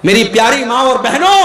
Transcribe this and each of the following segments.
میری پیاری ماں اور بہنوں،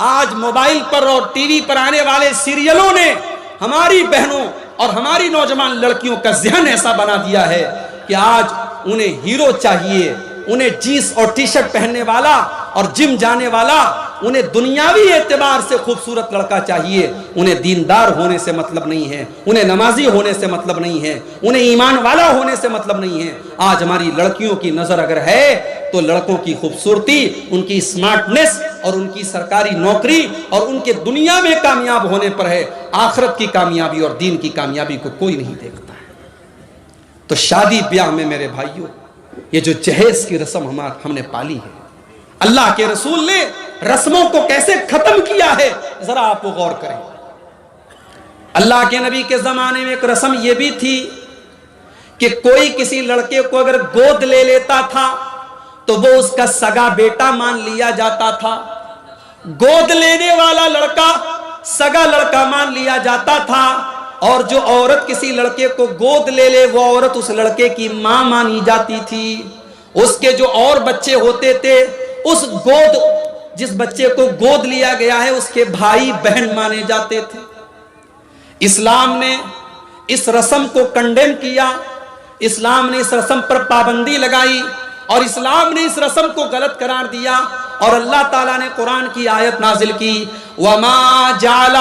آج موبائل پر اور ٹی وی پر آنے والے سیریلوں نے ہماری بہنوں اور ہماری نوجوان لڑکیوں کا ذہن ایسا بنا دیا ہے کہ آج انہیں ہیرو چاہیے، انہیں جینس اور ٹی شرٹ پہننے والا اور جم جانے والا، انہیں دنیاوی اعتبار سے خوبصورت لڑکا چاہیے، انہیں دیندار ہونے سے مطلب نہیں ہے، انہیں نمازی ہونے سے مطلب نہیں ہے، انہیں ایمان والا ہونے سے مطلب نہیں ہے۔ آج ہماری لڑکیوں کی نظر اگر ہے تو لڑکوں کی خوبصورتی، ان کی اسمارٹنس اور ان کی سرکاری نوکری اور ان کے دنیا میں کامیاب ہونے پر ہے، آخرت کی کامیابی اور دین کی کامیابی کو کوئی نہیں دیکھتا ہے۔ تو شادی بیاہ میں میرے بھائیوں، یہ جو جہیز کی رسم ہم نے پالی ہے، اللہ کے رسول نے رسموں کو کیسے ختم کیا ہے، ذرا آپ وہ غور کریں۔ اللہ کے نبی کے زمانے میں ایک رسم یہ بھی تھی کہ کوئی کسی لڑکے کو اگر گود لے لیتا تھا تو وہ اس کا سگا بیٹا مان لیا جاتا تھا۔ گود لینے والا لڑکا سگا لڑکا مان لیا جاتا تھا، اور جو عورت کسی لڑکے کو گود لے لے وہ عورت اس لڑکے کی ماں مانی جاتی تھی۔ اس کے جو اور بچے ہوتے تھے، اس جس بچے کو گود لیا گیا ہے اس کے بھائی بہن مانے جاتے تھے۔ اسلام نے اس رسم کو کنڈیم کیا، اسلام نے اس رسم پر پابندی لگائی، اور اسلام نے اس رسم کو غلط قرار دیا، اور اللہ تعالیٰ نے قرآن کی آیت نازل کی، وَمَا جَعَلَ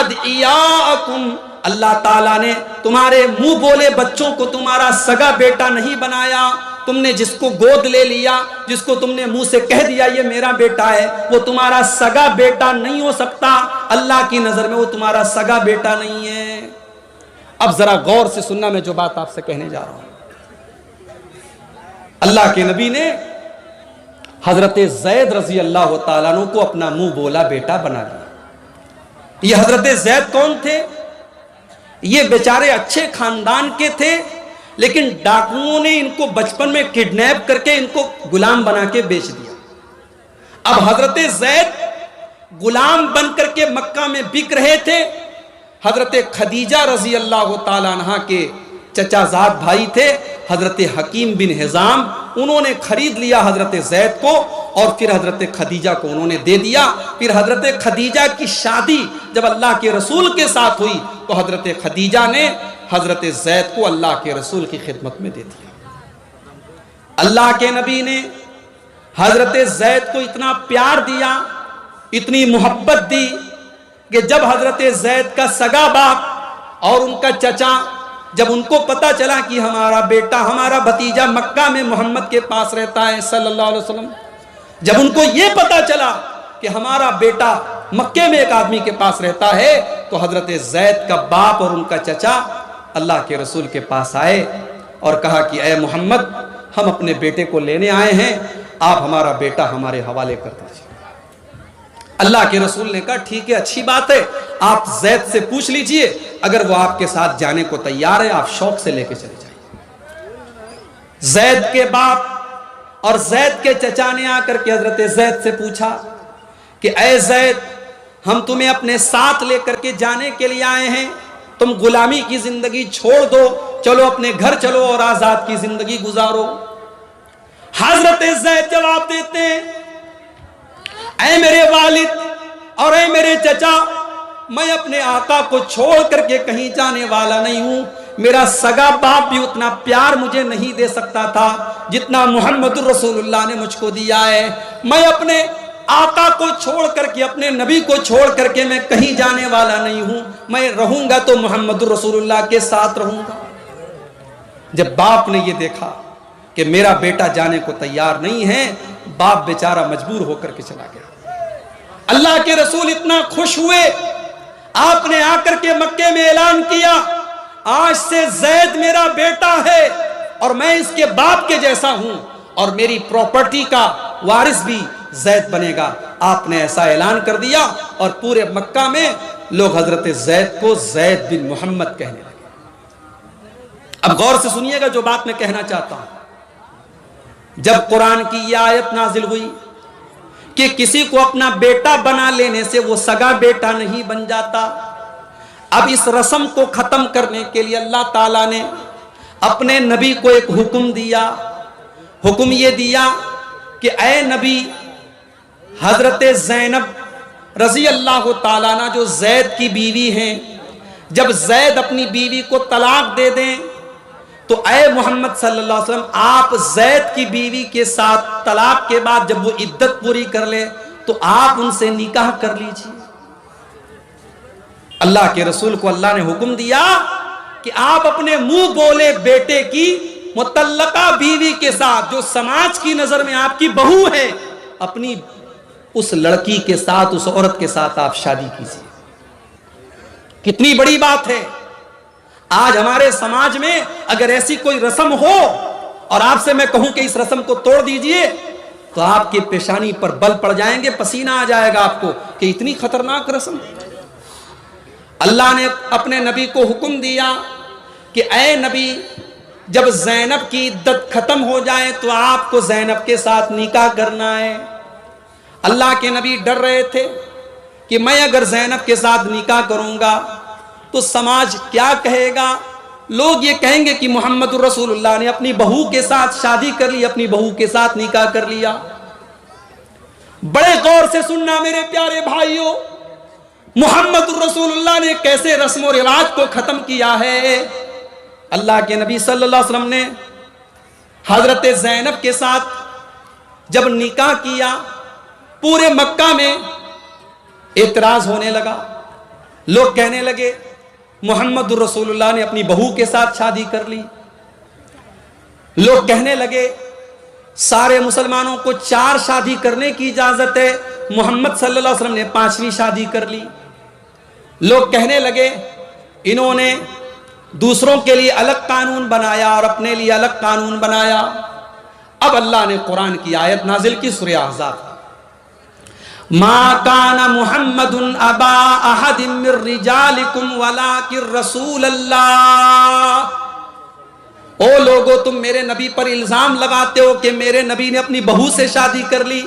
أَدْعِيَاءَكُمْ، اللہ تعالیٰ نے تمہارے منہ بولے بچوں کو تمہارا سگا بیٹا نہیں بنایا۔ تم نے جس کو گود لے لیا، جس کو تم نے منہ سے کہہ دیا یہ میرا بیٹا ہے، وہ تمہارا سگا بیٹا نہیں ہو سکتا، اللہ کی نظر میں وہ تمہارا سگا بیٹا نہیں ہے۔ اب ذرا غور سے سننا میں جو بات آپ سے کہنے جا رہا ہوں۔ اللہ کے نبی نے حضرت زید رضی اللہ تعالیٰ عنہ کو اپنا منہ بولا بیٹا بنا دیا۔ یہ حضرت زید کون تھے؟ یہ بیچارے اچھے خاندان کے تھے، لیکن ڈاکوؤں نے ان کو بچپن میں کڈنیپ کر کے ان کو غلام بنا کے بیچ دیا۔ اب حضرت زید غلام بن کر کے مکہ میں بک رہے تھے۔ حضرت خدیجہ رضی اللہ تعالیٰ عنہ کے چچا زاد بھائی تھے حضرت حکیم بن حزام، انہوں نے خرید لیا حضرت زید کو، اور پھر حضرت خدیجہ کو انہوں نے دے دیا۔ پھر حضرت خدیجہ کی شادی جب اللہ کے رسول کے ساتھ ہوئی تو حضرت خدیجہ نے حضرت زید کو اللہ کے رسول کی خدمت میں دے دیا۔ اللہ کے نبی نے حضرت زید کو اتنا پیار دیا، اتنی محبت دی کہ جب حضرت زید کا سگا باپ اور ان کا چچا، جب ان کو پتا چلا کہ ہمارا بیٹا ہمارا بھتیجا مکہ میں محمد کے پاس رہتا ہے صلی اللہ علیہ وسلم، جب ان کو یہ پتا چلا کہ ہمارا بیٹا مکے میں ایک آدمی کے پاس رہتا ہے، تو حضرت زید کا باپ اور ان کا چچا اللہ کے رسول کے پاس آئے اور کہا کہ اے محمد، ہم اپنے بیٹے کو لینے آئے ہیں، آپ ہمارا بیٹا ہمارے حوالے کر دیجیے۔ اللہ کے رسول نے کہا ٹھیک ہے، اچھی بات ہے، آپ زید سے پوچھ لیجئے، اگر وہ آپ کے ساتھ جانے کو تیار ہے آپ شوق سے لے کے چلے جائیں۔ زید کے باپ اور زید کے چچا نے آ کر کے حضرت زید سے پوچھا کہ اے زید، ہم تمہیں اپنے ساتھ لے کر کے جانے کے لیے آئے ہیں، تم غلامی کی زندگی چھوڑ دو، چلو اپنے گھر چلو اور آزاد کی زندگی گزارو۔ حضرت زید جواب دیتے ہیں، اے میرے والد اور اے میرے چچا، میں اپنے آقا کو چھوڑ کر کے کہیں جانے والا نہیں ہوں۔ میرا سگا باپ بھی اتنا پیار مجھے نہیں دے سکتا تھا جتنا محمد رسول اللہ نے مجھ کو دیا ہے۔ میں اپنے آقا کو چھوڑ کر کے، اپنے نبی کو چھوڑ کر کے میں کہیں جانے والا نہیں ہوں، میں رہوں گا تو محمد رسول اللہ کے ساتھ رہوں گا۔ جب باپ نے یہ دیکھا کہ میرا بیٹا جانے کو تیار نہیں ہے، باپ بیچارہ مجبور ہو کر کے چلا گیا۔ اللہ کے رسول اتنا خوش ہوئے، آپ نے آ کر کے مکے میں اعلان کیا، آج سے زید میرا بیٹا ہے اور میں اس کے باپ کے جیسا ہوں، اور میری پراپرٹی کا وارث بھی زید بنے گا۔ آپ نے ایسا اعلان کر دیا اور پورے مکہ میں لوگ حضرت زید کو زید بن محمد کہنے لگے۔ اب غور سے سنیے گا جو بات میں کہنا چاہتا ہوں۔ جب قرآن کی یہ آیت نازل ہوئی کہ کسی کو اپنا بیٹا بنا لینے سے وہ سگا بیٹا نہیں بن جاتا، اب اس رسم کو ختم کرنے کے لیے اللہ تعالیٰ نے اپنے نبی کو ایک حکم دیا۔ حکم یہ دیا کہ اے نبی، حضرت زینب رضی اللہ تعالیٰ عنہ جو زید کی بیوی ہیں، جب زید اپنی بیوی کو طلاق دے دیں تو اے محمد صلی اللہ علیہ وسلم آپ زید کی بیوی کے ساتھ طلاق کے بعد جب وہ عدت پوری کر لے تو آپ ان سے نکاح کر لیجیے۔ اللہ کے رسول کو اللہ نے حکم دیا کہ آپ اپنے منہ بولے بیٹے کی مطلقہ بیوی کے ساتھ جو سماج کی نظر میں آپ کی بہو ہے، اپنی اس لڑکی کے ساتھ، اس عورت کے ساتھ آپ شادی کیجیے۔ کتنی بڑی بات ہے۔ آج ہمارے سماج میں اگر ایسی کوئی رسم ہو اور آپ سے میں کہوں کہ اس رسم کو توڑ دیجئے تو آپ کے پیشانی پر بل پڑ جائیں گے، پسینہ آ جائے گا آپ کو کہ اتنی خطرناک رسم۔ اللہ نے اپنے نبی کو حکم دیا کہ اے نبی جب زینب کی عدت ختم ہو جائے تو آپ کو زینب کے ساتھ نکاح کرنا ہے۔ اللہ کے نبی ڈر رہے تھے کہ میں اگر زینب کے ساتھ نکاح کروں گا تو سماج کیا کہے گا، لوگ یہ کہیں گے کہ محمد الرسول اللہ نے اپنی بہو کے ساتھ شادی کر لی، اپنی بہو کے ساتھ نکاح کر لیا۔ بڑے غور سے سننا میرے پیارے بھائیوں، محمد الرسول اللہ نے کیسے رسم و رواج کو ختم کیا ہے۔ اللہ کے نبی صلی اللہ علیہ وسلم نے حضرت زینب کے ساتھ جب نکاح کیا، پورے مکہ میں اعتراض ہونے لگا، لوگ کہنے لگے محمد الرسول اللہ نے اپنی بہو کے ساتھ شادی کر لی۔ لوگ کہنے لگے سارے مسلمانوں کو 4 شادی کرنے کی اجازت ہے، محمد صلی اللہ علیہ وسلم نے 5ویں شادی کر لی۔ لوگ کہنے لگے انہوں نے دوسروں کے لیے الگ قانون بنایا اور اپنے لیے الگ قانون بنایا۔ اب اللہ نے قرآن کی آیت نازل کی، سورہ احزاب، ما کان محمد ابا احد من رجالکم ولکن رسول اللہ۔ او لوگو تم میرے نبی پر الزام لگاتے ہو کہ میرے نبی نے اپنی بہو سے شادی کر لی،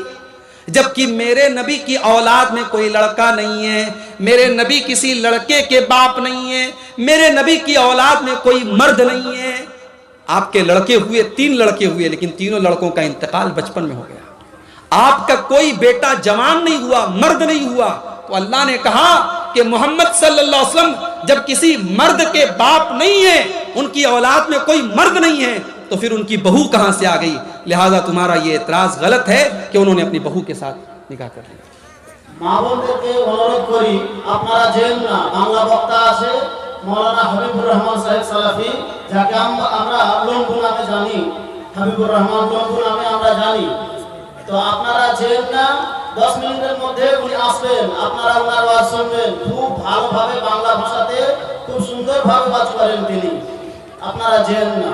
جبکہ میرے نبی کی اولاد میں کوئی لڑکا نہیں ہے، میرے نبی کسی لڑکے کے باپ نہیں ہے، میرے نبی کی اولاد میں کوئی مرد نہیں ہے۔ آپ کے لڑکے ہوئے 3 لڑکے ہوئے، لیکن تینوں لڑکوں کا انتقال بچپن میں ہو گیا۔ آپ کا کوئی بیٹا جوان نہیں ہوا، مرد نہیں ہوا۔ تو اللہ نے کہا کہ محمد صلی اللہ علیہ وسلم جب کسی مرد کے باپ نہیں ہیں، ان کی اولاد میں کوئی مرد نہیں ہے، تو پھر ان کی بہو کہاں سے آ گئی؟ لہذا تمہارا یہ اعتراض غلط ہے کہ انہوں نے اپنی بہو کے ساتھ نکاح کر لیا۔ মা বোনদেরকে অনুরোধ করি আপনারা যেন না, বাংলা বক্তা আছে মৌলানা হাবিবুর রহমান সাহেব সালাফি, যাকে আমরা লম্বু নামে জানি, হাবিবুর রহমান লম্বু নামে আমরা জানি। তো আপনারা যেন না, 10 মিনিটের মধ্যে উনি আসবেন, আপনারা ওনার ওয়াজ শুনবেন। খুব ভালোভাবে বাংলা ভাষাতে খুব সুন্দরভাবে ওয়াজ করেন তিনি, আপনারা যেন না।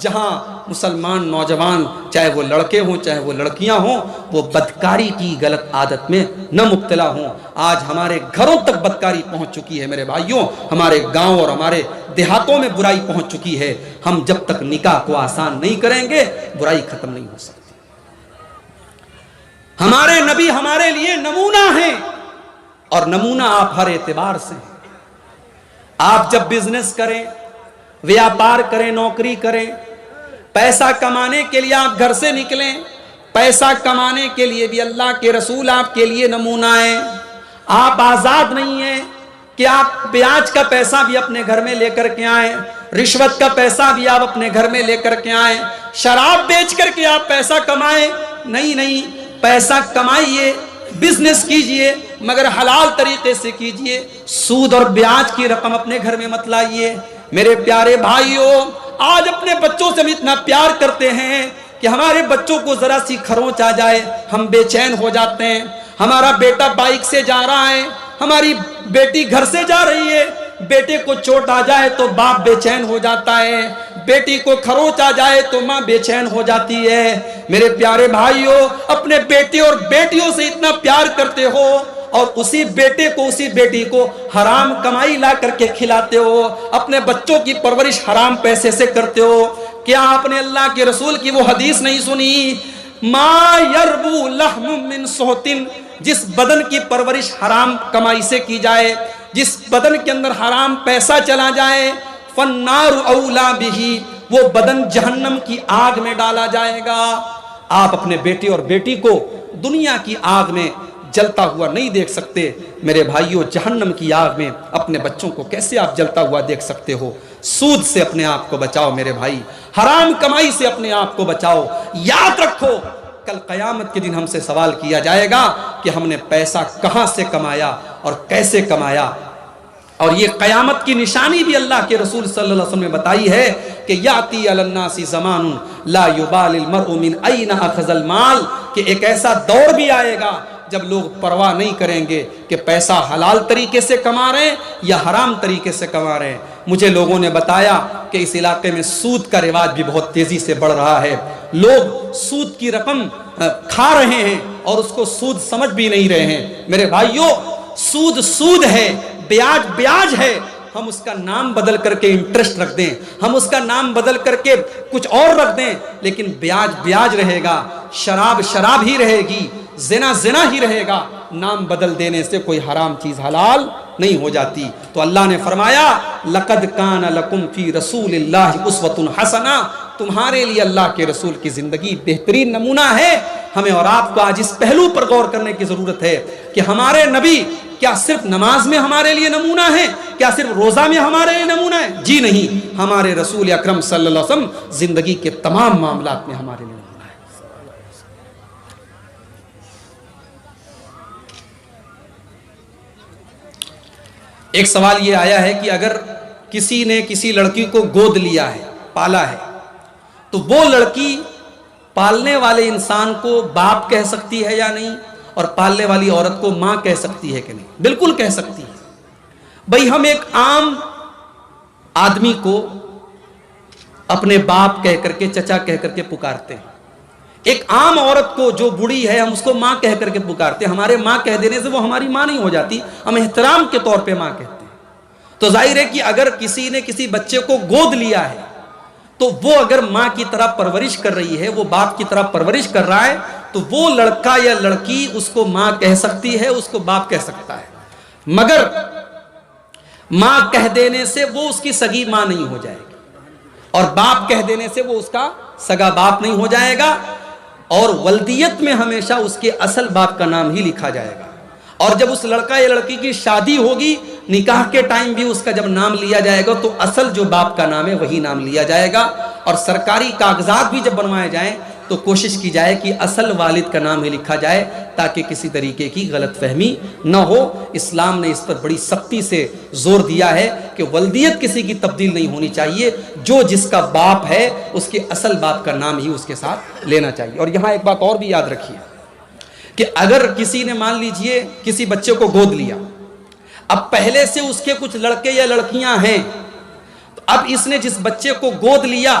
جہاں مسلمان نوجوان چاہے وہ لڑکے ہوں چاہے وہ لڑکیاں ہوں وہ بدکاری کی غلط عادت میں نہ مبتلا ہوں۔ آج ہمارے گھروں تک بدکاری پہنچ چکی ہے میرے بھائیوں، ہمارے گاؤں اور ہمارے دیہاتوں میں برائی پہنچ چکی ہے۔ ہم جب تک نکاح کو آسان نہیں کریں گے برائی ختم نہیں ہو سکتی۔ ہمارے نبی ہمارے لیے نمونہ ہیں، اور نمونہ آپ ہر اعتبار سے ہیں۔ آپ جب بزنس کریں، ویاپار کریں، نوکری کریں، پیسہ کمانے کے لیے آپ گھر سے نکلیں، پیسہ کمانے کے لیے بھی اللہ کے رسول آپ کے لیے نمونہ ہیں۔ آپ آزاد نہیں ہیں کہ آپ بیاج کا پیسہ بھی اپنے گھر میں لے کر کے آئیں، رشوت کا پیسہ بھی آپ اپنے گھر میں لے کر کے آئیں، شراب بیچ کر کے آپ پیسہ کمائیں۔ نہیں، پیسہ کمائیے، بزنس کیجئے، مگر حلال طریقے سے کیجئے، سود اور بیاج کی رقم اپنے گھر میں مت لائیے۔ میرے پیارے بھائیوں، آج اپنے بچوں سے ہم اتنا پیار کرتے ہیں کہ ہمارے بچوں کو ذرا سی کھروچ آ جائے ہم بے چین ہو جاتے ہیں۔ ہمارا بیٹا بائک سے جا رہا ہے، ہماری بیٹی گھر سے جا رہی ہے، بیٹے کو چوٹ آ جائے تو باپ بے چین ہو جاتا ہے، بیٹی کو کھروچ آ جائے تو ماں بے چین ہو جاتی ہے۔ میرے پیارے بھائیوں، اپنے بیٹے اور بیٹیوں سے اتنا پیار کرتے ہو اور اسی بیٹے کو اسی بیٹی کو حرام کمائی لا کر کے کھلاتے ہو، اپنے بچوں کی پرورش حرام پیسے سے کرتے ہو۔ کیا آپ نے اللہ کے رسول کی وہ حدیث نہیں سنی؟ ما یربو لحم من سہتن، جس بدن کی پرورش حرام کمائی سے کی جائے، جس بدن کے اندر حرام پیسہ چلا جائے، فالنار اولا بہی، وہ بدن جہنم کی آگ میں ڈالا جائے گا۔ آپ اپنے بیٹے اور بیٹی کو دنیا کی آگ میں جلتا ہوا نہیں دیکھ سکتے، میرے بھائیوں جہنم کی آگ میں اپنے بچوں کو کیسے آپ جلتا ہوا دیکھ سکتے ہو؟ سود سے اپنے آپ کو بچاؤ میرے بھائی، حرام کمائی سے اپنے آپ کو بچاؤ۔ یاد رکھو کل قیامت کے دن ہم سے سوال کیا جائے گا کہ ہم نے پیسہ کہاں سے کمایا اور کیسے کمایا۔ اور یہ قیامت کی نشانی بھی اللہ کے رسول صلی اللہ علیہ وسلم نے بتائی ہے کہ یاتی علی الناس زمان لا یبال المرء من این اخذ المال، کہ ایک ایسا دور بھی آئے گا جب لوگ پرواہ نہیں کریں گے کہ پیسہ حلال طریقے سے کما رہے ہیں یا حرام طریقے سے کما رہے ہیں۔ مجھے لوگوں نے بتایا کہ اس علاقے میں سود کا رواج بھی بہت تیزی سے بڑھ رہا ہے، لوگ سود کی رقم کھا رہے ہیں اور اس کو سود سمجھ بھی نہیں رہے ہیں۔ میرے بھائیوں، سود سود ہے، بیاج بیاج ہے، ہم اس کا نام بدل کر کے انٹرسٹ رکھ دیں، ہم اس کا نام بدل کر کے کچھ اور رکھ دیں، لیکن بیاج بیاج رہے گا، شراب شراب ہی رہے گی، زنا زنا ہی رہے گا۔ نام بدل دینے سے کوئی حرام چیز حلال نہیں ہو جاتی۔ تو اللہ نے فرمایا لقد کان لکم فی رسول اللہ اسوۃ حسنہ، تمہارے لیے اللہ کے رسول کی زندگی بہترین نمونہ ہے۔ ہمیں اور آپ کو آج اس پہلو پر غور کرنے کی ضرورت ہے کہ ہمارے نبی کیا صرف نماز میں ہمارے لیے نمونہ ہے؟ کیا صرف روزہ میں ہمارے لیے نمونہ ہے؟ جی نہیں، ہمارے رسول اکرم صلی اللہ علیہ وسلم زندگی کے تمام معاملات میں ہمارے لیے نمونہ ہے۔ ایک سوال یہ آیا ہے کہ اگر کسی نے کسی لڑکی کو گود لیا ہے، پالا ہے، تو وہ لڑکی پالنے والے انسان کو باپ کہہ سکتی ہے یا نہیں، اور پالنے والی عورت کو ماں کہہ سکتی ہے کہ نہیں؟ بالکل کہہ سکتی ہے۔ بھئی ہم ایک عام آدمی کو اپنے باپ کہہ کر کے، چچا کہہ کر کے پکارتے ہیں، ایک عام عورت کو جو بوڑھی ہے ہم اس کو ماں کہہ کر کے پکارتے ہیں۔ ہمارے ماں کہہ دینے سے وہ ہماری ماں نہیں ہو جاتی، ہم احترام کے طور پہ ماں کہتے ہیں۔ تو ظاہر ہے کہ اگر کسی نے کسی بچے کو گود لیا ہے تو وہ اگر ماں کی طرح پرورش کر رہی ہے، وہ باپ کی طرح پرورش کر رہا ہے، تو وہ لڑکا یا لڑکی اس کو ماں کہہ سکتی ہے، اس کو باپ کہہ سکتا ہے، مگر ماں کہہ دینے سے وہ اس کی سگی ماں نہیں ہو جائے گی، اور باپ کہہ دینے سے وہ اس کا سگا باپ نہیں ہو جائے گا، اور ولدیت میں ہمیشہ اس کے اصل باپ کا نام ہی لکھا جائے گا۔ اور جب اس لڑکا یا لڑکی کی شادی ہوگی، نکاح کے ٹائم بھی اس کا جب نام لیا جائے گا تو اصل جو باپ کا نام ہے وہی نام لیا جائے گا، اور سرکاری کاغذات بھی جب بنوائے جائیں تو کوشش کی جائے کہ اصل والد کا نام ہی لکھا جائے تاکہ کسی طریقے کی غلط فہمی نہ ہو۔ اسلام نے اس پر بڑی سختی سے زور دیا ہے کہ ولدیت کسی کی تبدیل نہیں ہونی چاہیے، جو جس کا باپ ہے اس کے اصل باپ کا نام ہی اس کے ساتھ لینا چاہیے۔ اور یہاں ایک بات اور بھی یاد رکھیے کہ اگر کسی نے مان لیجئے کسی بچے کو گود لیا، اب پہلے سے اس کے کچھ لڑکے یا لڑکیاں ہیں، تو اب اس نے جس بچے کو گود لیا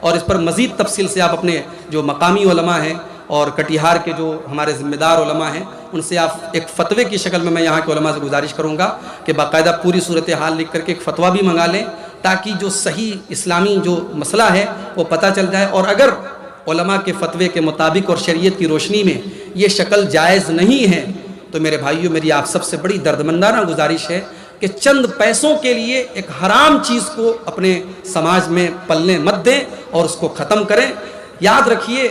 اور اس پر مزید تفصیل سے آپ اپنے جو مقامی علماء ہیں اور کٹیہار کے جو ہمارے ذمہ دار علماء ہیں ان سے آپ ایک فتوے کی شکل میں یہاں کے علماء سے گزارش کروں گا کہ باقاعدہ پوری صورتحال لکھ کر کے ایک فتویٰ بھی منگا لیں، تاکہ جو صحیح اسلامی جو مسئلہ ہے وہ پتہ چل جائے، اور اگر علماء کے فتوے کے مطابق اور شریعت کی روشنی میں یہ شکل جائز نہیں ہے تو میرے بھائیوں میری آپ سب سے بڑی دردمندانہ گزارش ہے کہ چند پیسوں کے لیے ایک حرام چیز کو اپنے سماج میں پلنے مت دیں اور اس کو ختم کریں۔ یاد رکھیے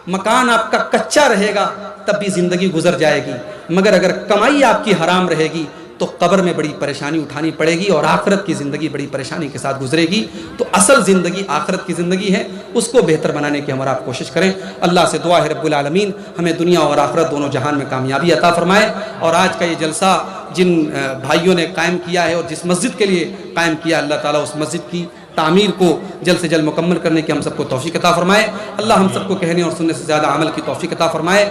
مکان آپ کا کچا رہے گا تب بھی زندگی گزر جائے گی، مگر اگر کمائی آپ کی حرام رہے گی تو قبر میں بڑی پریشانی اٹھانی پڑے گی اور آخرت کی زندگی بڑی پریشانی کے ساتھ گزرے گی۔ تو اصل زندگی آخرت کی زندگی ہے، اس کو بہتر بنانے کی ہمارا آپ کوشش کریں۔ اللہ سے دعا ہے رب العالمین ہمیں دنیا اور آخرت دونوں جہان میں کامیابی عطا فرمائے، اور آج کا یہ جلسہ جن بھائیوں نے قائم کیا ہے اور جس مسجد کے لیے قائم کیا، اللہ تعالیٰ اس مسجد کی تعمیر کو جلد سے جلد مکمل کرنے کی ہم سب کو توفیق عطا فرمائے۔ اللہ ہم سب کو کہنے اور سننے سے زیادہ عمل کی توفیق عطا فرمائے۔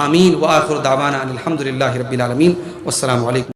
آمین۔ وآخر دعوانا ان الحمدللہ رب العالمین۔ والسلام علیکم۔